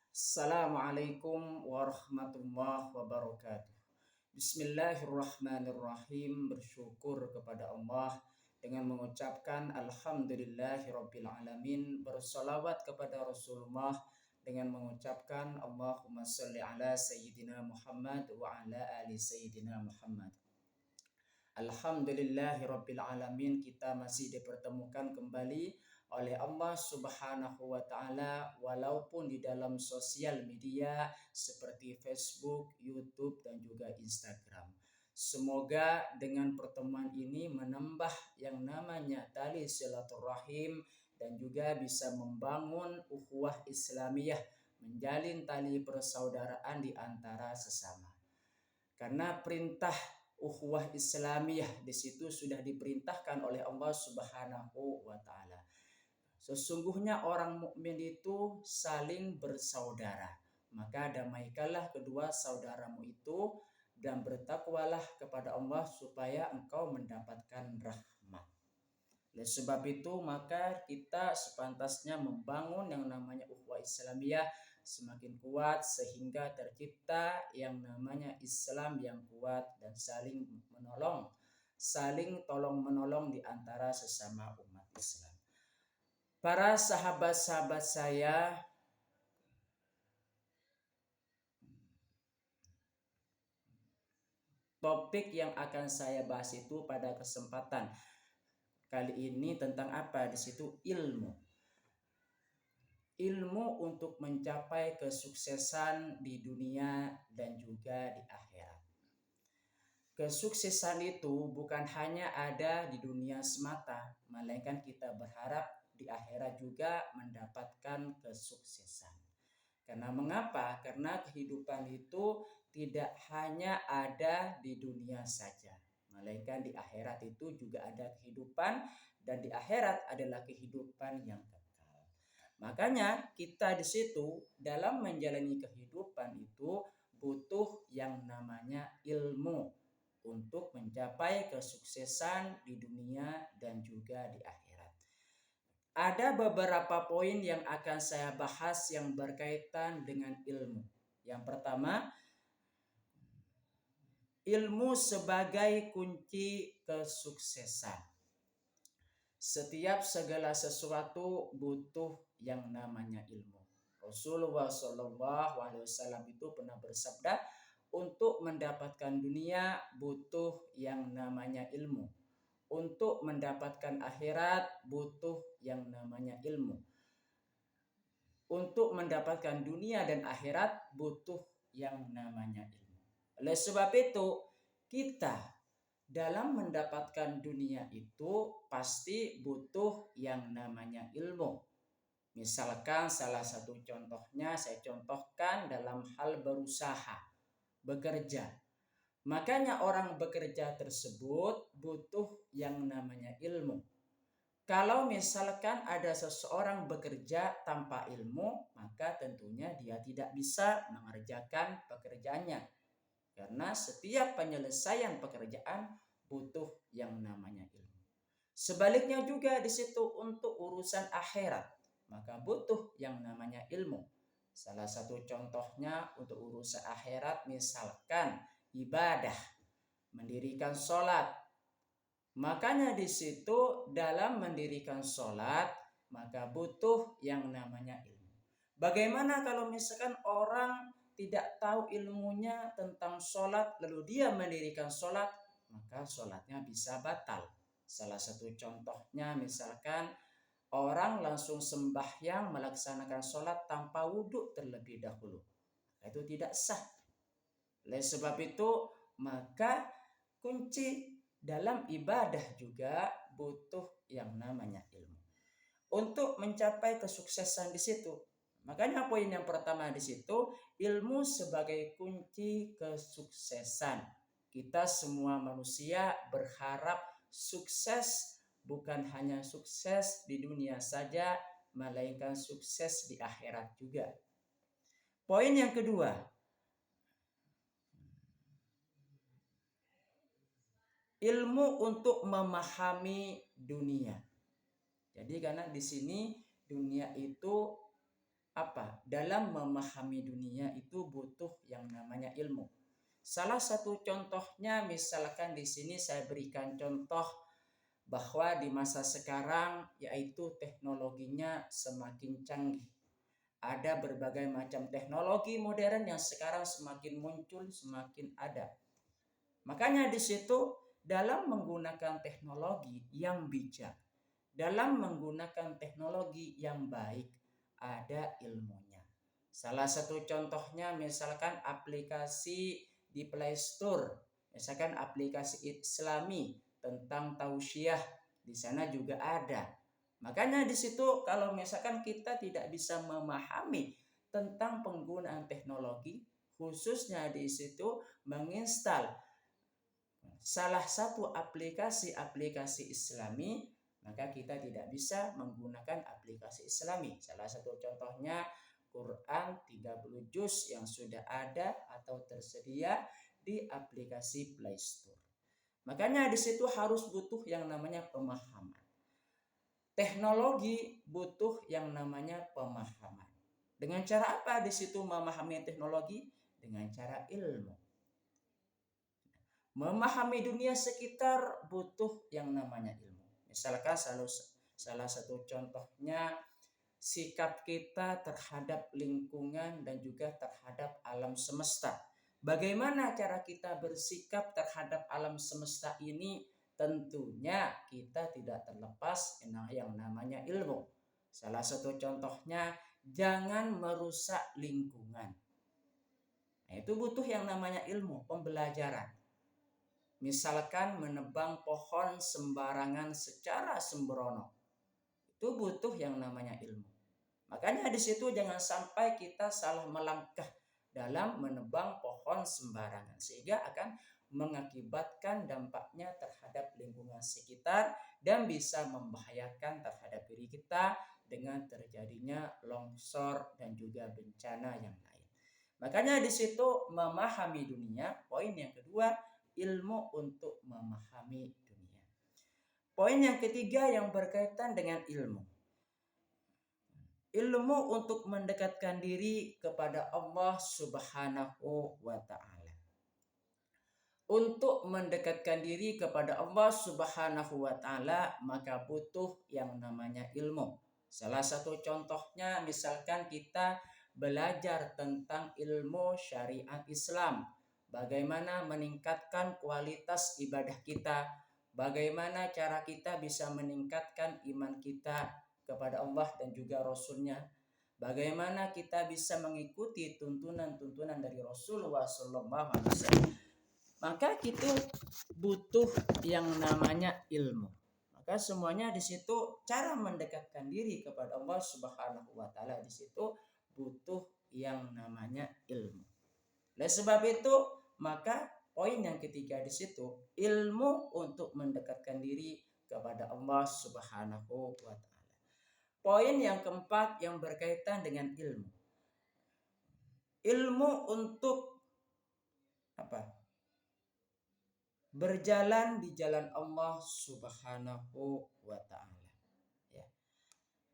Assalamualaikum warahmatullahi wabarakatuh. Bismillahirrahmanirrahim. Bersyukur kepada Allah dengan mengucapkan Alhamdulillahirabbil alamin. Bersolawat kepada Rasulullah dengan mengucapkan Allahumma sholli ala Sayyidina Muhammad wa ala ali Sayyidina Muhammad. Alhamdulillahirabbil alamin, kita masih dipertemukan kembali oleh Allah Subhanahu wa taala walaupun di dalam sosial media seperti Facebook, YouTube dan juga Instagram. Semoga dengan pertemuan ini menambah yang namanya tali silaturahim dan juga bisa membangun ukhuwah Islamiyah, menjalin tali persaudaraan di antara sesama. Karena perintah ukhuwah Islamiyah di situ sudah diperintahkan oleh Allah Subhanahu wa taala. Sesungguhnya orang mukmin itu saling bersaudara. Maka damaikanlah kedua saudaramu itu dan bertakwalah kepada Allah supaya engkau mendapatkan rahmat. Oleh sebab itu maka kita sepantasnya membangun yang namanya ukhuwah Islamiyah semakin kuat sehingga tercipta yang namanya Islam yang kuat dan saling menolong, saling tolong menolong di antara sesama umat Islam. Para sahabat-sahabat saya, topik yang akan saya bahas itu pada kesempatan kali ini tentang apa? Di situ ilmu. Ilmu untuk mencapai kesuksesan di dunia dan juga di akhirat. Kesuksesan itu bukan hanya ada di dunia semata, melainkan kita berharap di akhirat juga mendapatkan kesuksesan. Karena mengapa? Karena kehidupan itu tidak hanya ada di dunia saja, melainkan di akhirat itu juga ada kehidupan dan di akhirat adalah kehidupan yang kekal. Makanya kita di situ dalam menjalani kehidupan itu butuh yang namanya ilmu untuk mencapai kesuksesan di dunia dan juga di akhirat. Ada beberapa poin yang akan saya bahas yang berkaitan dengan ilmu. Yang pertama, ilmu sebagai kunci kesuksesan. Setiap segala sesuatu butuh yang namanya ilmu. Rasulullah SAW itu pernah bersabda, untuk mendapatkan dunia butuh yang namanya ilmu. Untuk mendapatkan akhirat butuh yang namanya ilmu. Untuk mendapatkan dunia dan akhirat butuh yang namanya ilmu. Oleh sebab itu, kita dalam mendapatkan dunia itu pasti butuh yang namanya ilmu. Misalkan salah satu contohnya saya contohkan dalam hal berusaha, bekerja. Makanya orang bekerja tersebut butuh yang namanya ilmu. Kalau misalkan ada seseorang bekerja tanpa ilmu, maka tentunya dia tidak bisa mengerjakan pekerjaannya. Karena setiap penyelesaian pekerjaan butuh yang namanya ilmu. Sebaliknya juga di situ untuk urusan akhirat, maka butuh yang namanya ilmu. Salah satu contohnya untuk urusan akhirat misalkan ibadah, mendirikan sholat. Makanya di situ dalam mendirikan sholat maka butuh yang namanya ilmu. Bagaimana kalau misalkan orang tidak tahu ilmunya tentang sholat lalu dia mendirikan sholat, maka sholatnya bisa batal. Salah satu contohnya misalkan orang langsung sembahyang melaksanakan sholat tanpa wudhu terlebih dahulu, itu tidak sah. Oleh sebab itu maka kunci dalam ibadah juga butuh yang namanya ilmu untuk mencapai kesuksesan di situ. Makanya poin yang pertama di situ, ilmu sebagai kunci kesuksesan. Kita semua manusia berharap sukses, bukan hanya sukses di dunia saja, melainkan sukses di akhirat juga. Poin yang kedua, ilmu untuk memahami dunia. Jadi karena di sini dunia itu dalam memahami dunia itu butuh yang namanya ilmu. Salah satu contohnya misalkan di sini saya berikan contoh bahwa di masa sekarang yaitu teknologinya semakin canggih. Ada berbagai macam teknologi modern yang sekarang semakin muncul, semakin ada. Makanya di situ dalam menggunakan teknologi yang bijak, dalam menggunakan teknologi yang baik, ada ilmunya. Salah satu contohnya misalkan aplikasi di Play Store, misalkan aplikasi Islami tentang tausiah, di sana juga ada. Makanya di situ kalau misalkan kita tidak bisa memahami tentang penggunaan teknologi, khususnya di situ menginstal salah satu aplikasi Islami, maka kita tidak bisa menggunakan aplikasi Islami. Salah satu contohnya Quran 30 juz yang sudah ada atau tersedia di aplikasi Play Store. Makanya di situ harus butuh yang namanya pemahaman. Teknologi butuh yang namanya pemahaman. Dengan cara apa di situ memahami teknologi? Dengan cara ilmu. Memahami dunia sekitar butuh yang namanya ilmu. Misalkan salah satu contohnya sikap kita terhadap lingkungan dan juga terhadap alam semesta. Bagaimana cara kita bersikap terhadap alam semesta ini? Tentunya kita tidak terlepas yang namanya ilmu. Salah satu contohnya jangan merusak lingkungan. Nah, itu butuh yang namanya ilmu, pembelajaran. Misalkan menebang pohon sembarangan secara sembrono, itu butuh yang namanya ilmu. Makanya di situ jangan sampai kita salah melangkah dalam menebang pohon sembarangan, sehingga akan mengakibatkan dampaknya terhadap lingkungan sekitar dan bisa membahayakan terhadap diri kita dengan terjadinya longsor dan juga bencana yang lain. Makanya di situ memahami dunia. Poin yang kedua, ilmu untuk memahami dunia. Poin yang ketiga yang berkaitan dengan ilmu. Ilmu untuk mendekatkan diri kepada Allah Subhanahu wa ta'ala. Untuk mendekatkan diri kepada Allah Subhanahu wa ta'ala maka butuh yang namanya ilmu. Salah satu contohnya misalkan kita belajar tentang ilmu syariat Islam. Bagaimana meningkatkan kualitas ibadah kita. Bagaimana cara kita bisa meningkatkan iman kita kepada Allah dan juga Rasulnya. Bagaimana kita bisa mengikuti tuntunan-tuntunan dari Rasulullah SAW. Maka kita butuh yang namanya ilmu. Maka semuanya di situ cara mendekatkan diri kepada Allah Subhanahu wa taala di situ butuh yang namanya ilmu. Oleh sebab itu, maka poin yang ketiga di situ ilmu untuk mendekatkan diri kepada Allah Subhanahu wa taala. Poin yang keempat yang berkaitan dengan ilmu. Ilmu untuk berjalan di jalan Allah Subhanahu wa ta'ala. Ya.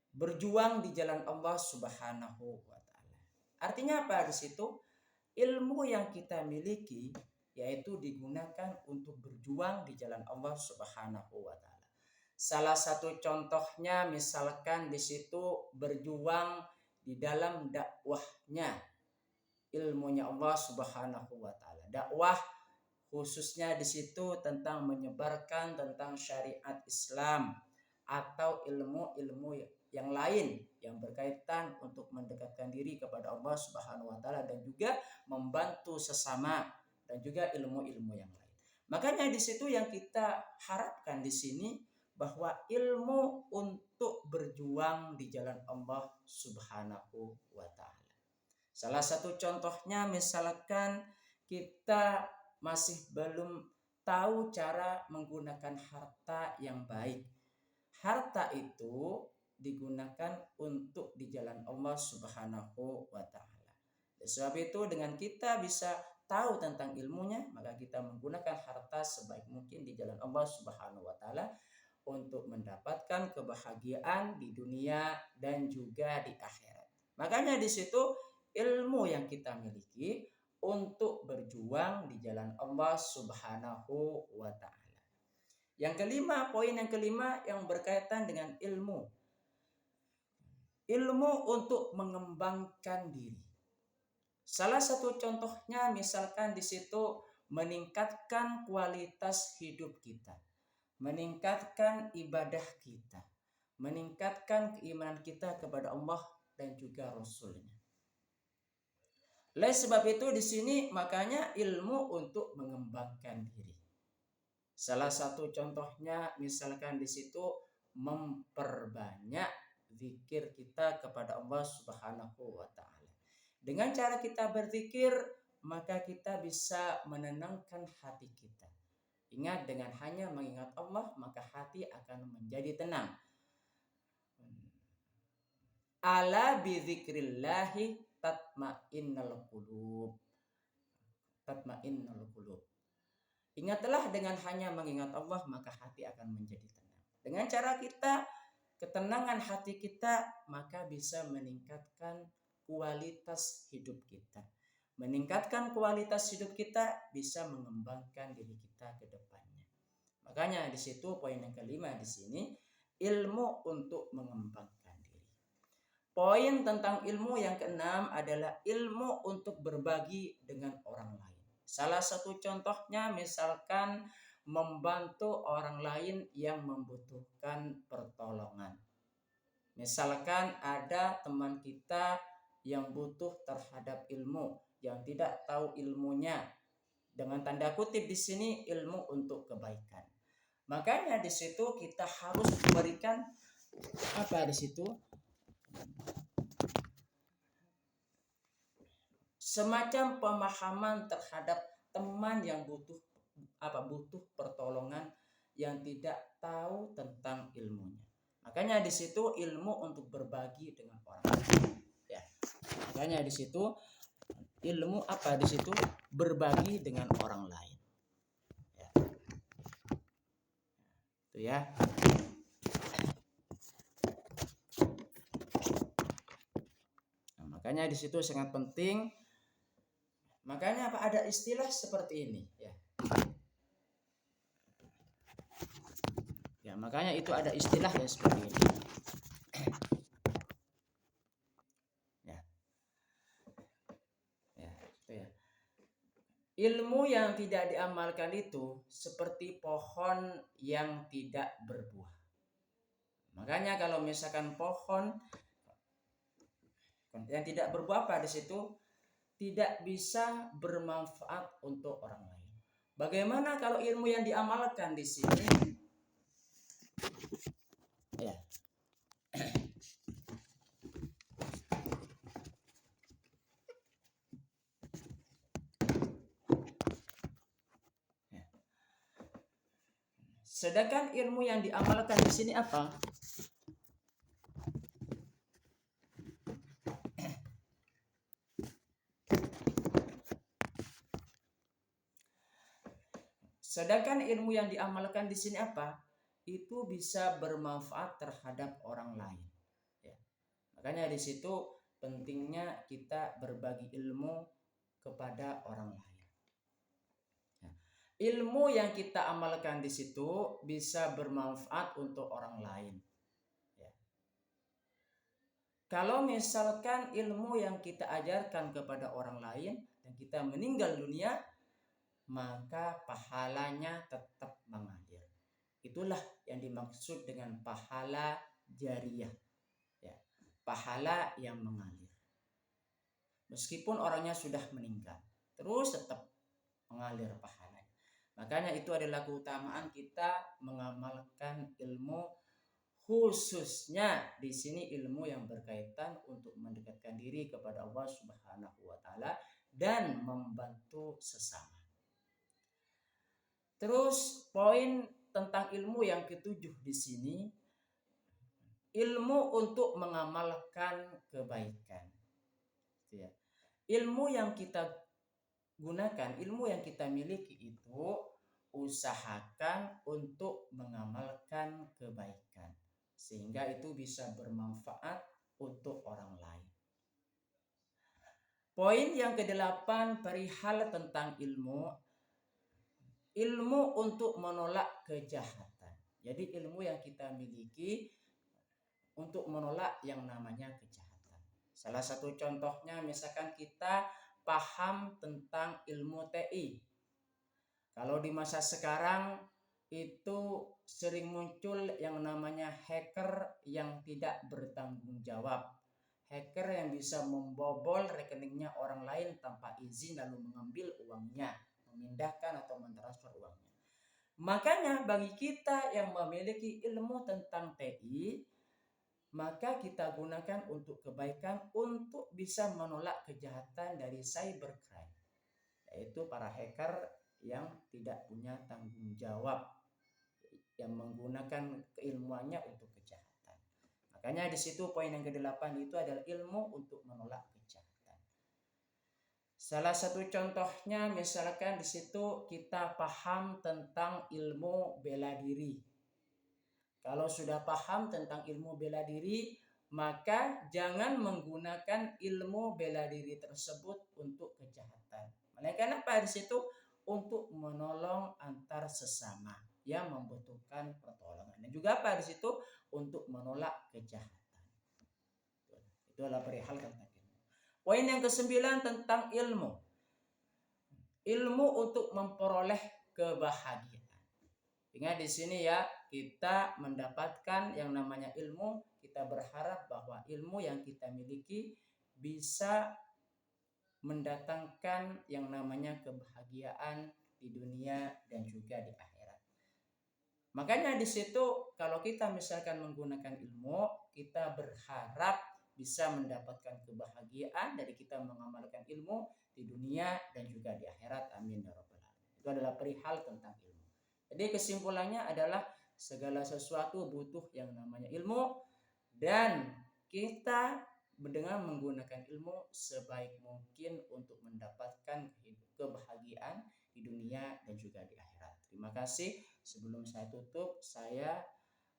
Berjuang di jalan Allah Subhanahu wa ta'ala. Artinya apa di situ? Ilmu yang kita miliki yaitu digunakan untuk berjuang di jalan Allah Subhanahu wa ta'ala. Salah satu contohnya misalkan di situ berjuang di dalam dakwahnya ilmunya Allah Subhanahu wa ta'ala. Dakwah khususnya di situ tentang menyebarkan tentang syariat Islam atau ilmu-ilmu yang lain yang berkaitan untuk mendekatkan diri kepada Allah Subhanahu wa taala dan juga membantu sesama dan juga ilmu-ilmu yang lain. Makanya di situ yang kita harapkan di sini bahwa ilmu untuk berjuang di jalan Allah Subhanahu wa taala. Salah satu contohnya misalkan kita masih belum tahu cara menggunakan harta yang baik. Harta itu digunakan untuk di jalan Allah Subhanahu wa taala. Sebab itu dengan kita bisa tahu tentang ilmunya, maka kita menggunakan harta sebaik mungkin di jalan Allah Subhanahu wa taala untuk mendapatkan kebahagiaan di dunia dan juga di akhirat. Makanya di situ ilmu yang kita miliki untuk berjuang di jalan Allah Subhanahu wa taala. Yang kelima, poin yang kelima yang berkaitan dengan ilmu. Ilmu untuk mengembangkan diri. Salah satu contohnya misalkan di situ meningkatkan kualitas hidup kita, meningkatkan ibadah kita, meningkatkan keimanan kita kepada Allah dan juga Rasul-Nya. Oleh sebab itu di sini makanya ilmu untuk mengembangkan diri. Salah satu contohnya misalkan di situ memperbanyak zikir kita kepada Allah Subhanahu wa taala. Dengan cara kita berzikir, maka kita bisa menenangkan hati kita. Ingat, dengan hanya mengingat Allah, maka hati akan menjadi tenang. Ala bizikrillahi tatmainnal qulub. Tatmainnal qulub. Ingatlah, dengan hanya mengingat Allah, maka hati akan menjadi tenang. Dengan cara kita, ketenangan hati kita, maka bisa meningkatkan kualitas hidup kita. Meningkatkan kualitas hidup kita bisa mengembangkan diri kita ke depannya. Makanya di situ poin yang kelima di sini, ilmu untuk mengembangkan diri. Poin tentang ilmu yang keenam adalah ilmu untuk berbagi dengan orang lain. Salah satu contohnya misalkan membantu orang lain yang membutuhkan pertolongan. Misalkan ada teman kita yang butuh terhadap ilmu, yang tidak tahu ilmunya. Dengan tanda kutip di sini ilmu untuk kebaikan. Makanya di situ kita harus memberikan apa di situ? Semacam pemahaman terhadap teman yang butuh pertolongan, yang tidak tahu tentang ilmunya. Makanya di situ ilmu untuk berbagi dengan orang lain. Ya. Makanya di situ ilmu apa di situ? Berbagi dengan orang lain. Ya. Itu ya. Nah, makanya di situ sangat penting. Makanya apa, ada istilah seperti ini ya. Ya, makanya itu ada istilah yang seperti ini. Ya. Ya, itu ya. Ilmu yang tidak diamalkan itu seperti pohon yang tidak berbuah. Makanya kalau misalkan pohon yang tidak berbuah apa di situ, tidak bisa bermanfaat untuk orang lain. Bagaimana kalau ilmu yang diamalkan di sini? Ya. Ya. Sedangkan ilmu yang diamalkan di sini apa? Sedangkan ilmu yang diamalkan di sini apa? Itu bisa bermanfaat terhadap orang lain. Ya. Makanya di situ pentingnya kita berbagi ilmu kepada orang lain. Ya. Ilmu yang kita amalkan di situ bisa bermanfaat untuk orang lain. Ya. Kalau misalkan ilmu yang kita ajarkan kepada orang lain dan kita meninggal dunia, maka pahalanya tetap mengalir. Itulah yang dimaksud dengan pahala jariyah. Ya, pahala yang mengalir. Meskipun orangnya sudah meninggal, terus tetap mengalir pahalanya. Makanya itu adalah keutamaan kita mengamalkan ilmu, khususnya di sini ilmu yang berkaitan untuk mendekatkan diri kepada Allah Subhanahu wa taala dan membantu sesama. Terus poin tentang ilmu yang ketujuh di sini, ilmu untuk mengamalkan kebaikan. Ya. Ilmu yang kita gunakan, ilmu yang kita miliki itu usahakan untuk mengamalkan kebaikan, sehingga itu bisa bermanfaat untuk orang lain. Poin yang kedelapan perihal tentang ilmu. Ilmu untuk menolak kejahatan. Jadi ilmu yang kita miliki untuk menolak yang namanya kejahatan. Salah satu contohnya misalkan kita paham tentang ilmu TI. Kalau di masa sekarang itu sering muncul yang namanya hacker yang tidak bertanggung jawab. Hacker yang bisa membobol rekeningnya orang lain tanpa izin lalu mengambil uangnya, memindahkan atau mentransfer uangnya. Makanya bagi kita yang memiliki ilmu tentang TI, maka kita gunakan untuk kebaikan untuk bisa menolak kejahatan dari cybercrime, yaitu para hacker yang tidak punya tanggung jawab, yang menggunakan keilmuannya untuk kejahatan. Makanya di situ poin yang ke-8 itu adalah ilmu untuk menolak kejahatan. Salah satu contohnya misalkan di situ kita paham tentang ilmu bela diri. Kalau sudah paham tentang ilmu bela diri, maka jangan menggunakan ilmu bela diri tersebut untuk kejahatan. Melainkan apa di situ? Untuk menolong antar sesama yang membutuhkan pertolongan. Dan juga apa di situ? Untuk menolak kejahatan. Itu adalah perihal tentang ilmu. Poin yang ke-9 tentang ilmu. Ilmu untuk memperoleh kebahagiaan. Ingat di sini ya, kita mendapatkan yang namanya ilmu, kita berharap bahwa ilmu yang kita miliki bisa mendatangkan yang namanya kebahagiaan di dunia dan juga di akhirat. Makanya di situ kalau kita misalkan menggunakan ilmu, kita berharap bisa mendapatkan kebahagiaan dari kita mengamalkan ilmu di dunia dan juga di akhirat. Amin ya rabbal alamin. Itu adalah perihal tentang ilmu. Jadi kesimpulannya adalah segala sesuatu butuh yang namanya ilmu, dan kita dengan menggunakan ilmu sebaik mungkin untuk mendapatkan kebahagiaan di dunia dan juga di akhirat. Terima kasih. Sebelum saya tutup, saya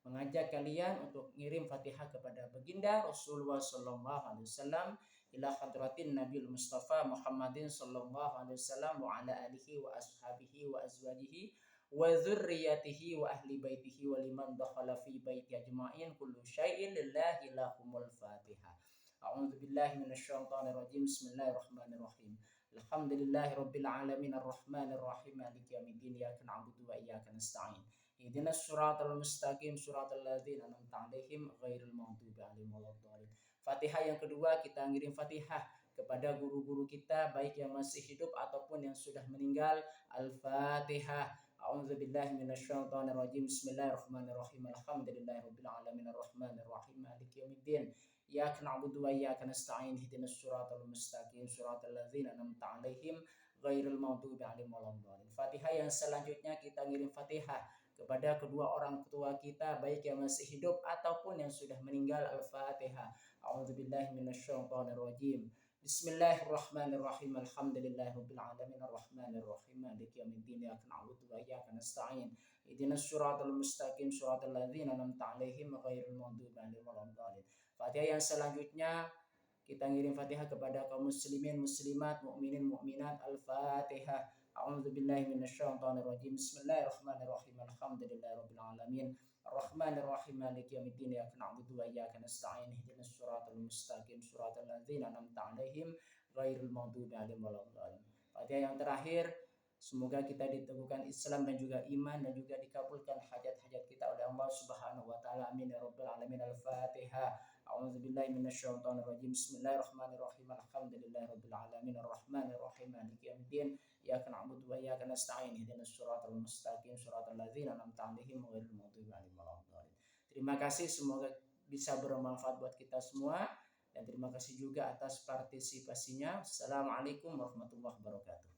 mengajak kalian untuk ngirim Fatihah kepada baginda Rasulullah sallallahu alaihi wasallam, ila hadratin Nabil Mustafa Muhammadin sallallahu alaihi wasallam wa ala alihi wa ashabihi wa azwajihi wa dzurriyyatihi wa ahli baitihi wa liman dakhala fi baiti ajma'in kullu syai'in lillahi lahumul Fatihah. A'udzu billahi minasyaitonir rajim. Bismillahirrahmanirrahim. Alhamdulillahi rabbil alamin arrahmanir rahim maliki yaumiddin iyyaka na'budu wa iyyaka nasta'in. Ihdinas siratal mustaqim siratal ladzina an'amta 'alaihim ghairil maghdubi 'alaihim waladdallin. Fatihah yang kedua kita ngirim Fatihah kepada guru-guru kita baik yang masih hidup ataupun yang sudah meninggal. Al-Fatihah. A'udzu billahi minasyaitonir rajim. Bismillahirrahmanirrahim. Alhamdulillahirabbil alamin arrahmanir rahim maliki yaumiddin. Iyyaka na'budu wa iyyaka nasta'in. Ihdinas siratal mustaqim siratal ladzina an'amta 'alaihim ghairil maghdubi 'alaihim waladdallin. Fatihah yang selanjutnya kita ngirim Fatihah kepada kedua orang tua kita baik yang masih hidup ataupun yang sudah meninggal. Al-Fatihah. A'udzu billahi minasyaitonir rajim. Bismillahirrahmanirrahim. Alhamdulillahirabbil alamin arrahmanir rahim maliki yaumiddin. Iyyaka na'budu wa iyyaka nasta'in. Ihdinas siratal mustaqim siratal ladzina an'amta 'alaihim ghairil maghdubi 'alaihim waladdallin. Fatihah yang selanjutnya kita ngirim Fatihah kepada kaum muslimin muslimat mukminin mukminat. Al-Fatihah. A'udzu billahi minasyaitonir rajim. Bismillahirrahmanirrahim. Alhamdulillahirabbil alamin arrahmanir rahim maliki yaumiddin. Iyyaka na'budu wa iyyaka nasta'in. Ihdinas siratal mustaqim siratal ladzina an'amta 'alaihim ghairil maghdubi 'alaihim waladdallin. Fatihah yang terakhir, semoga kita diteguhkan Islam dan juga iman dan juga dikabulkan hajat-hajat kita oleh Allah Subhanahu wa taala. Amin ya rabbal alamin. Al-Fatihah. A'udzu billahi minasyaitonir rajim. Bismillahirrahmanirrahim. Alhamdulillahirabbil alamin arrahmanir rahim maliki yaumiddin. Iyyaka na'budu wa iyyaka nasta'in. Ihdinas siratal mustaqim siratal ladzina an'amta 'alaihim ghairil maghdubi 'alaihim waladdallin. Terima kasih, semoga bisa bermanfaat buat kita semua, dan terima kasih juga atas partisipasinya. Assalamualaikum warahmatullahi wabarakatuh.